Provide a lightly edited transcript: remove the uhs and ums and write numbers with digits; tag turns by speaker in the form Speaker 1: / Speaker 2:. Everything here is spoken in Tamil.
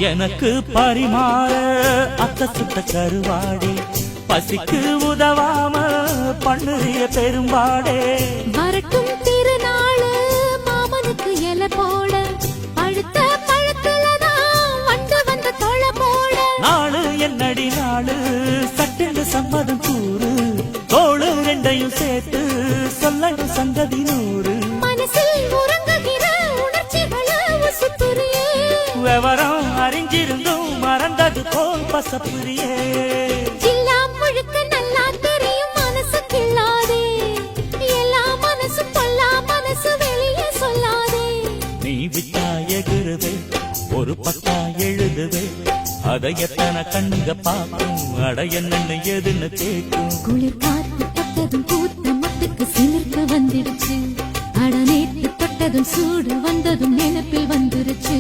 Speaker 1: எனக்கு பரிமாற அத்த சுத்த கருவாடே பசிக்கு உதவாம பண்ணுறிய பெரும்பாடே
Speaker 2: வரட்டும் திருநாள் மாமனுக்கு எல போட பழுத்த பழத்துலதான் வண்டு வந்த தொழ போட
Speaker 1: நாளு என்னடி நாளு சட்டென்று சம்மதம் கூறு தோளு ரெண்டையும் சேர்த்து சொல்லணும் சங்கதி நூறு
Speaker 2: மனசில் உறங்குகிற உணர்ச்சிகளை உசுத்துறியே
Speaker 1: விவரம் அறிஞ்சிருந்தும் மறந்தது போல் பசப்புரியே
Speaker 2: எல்லாம் முழுக்க நல்லா தெரியும் மனசு கிள்ளாதே எல்லா மனசு பொல்லா மனசு வெளியே சொல்லாதே
Speaker 1: நீ விட்டா எகுருவே ஒரு பக்கா எழுதுவே அதை எத்தனை கண்ணுங்க பார்க்கும் அட என்னன்னு எதுன்னு கேட்கும்
Speaker 2: குளிர் காத்து தொட்டதும் பூத்த மட்டுக்கு சிலிர்க்க வந்துடுச்சு அட நேற்று தொட்டதும் சூடு வந்ததும் நினைப்பில் வந்துருச்சு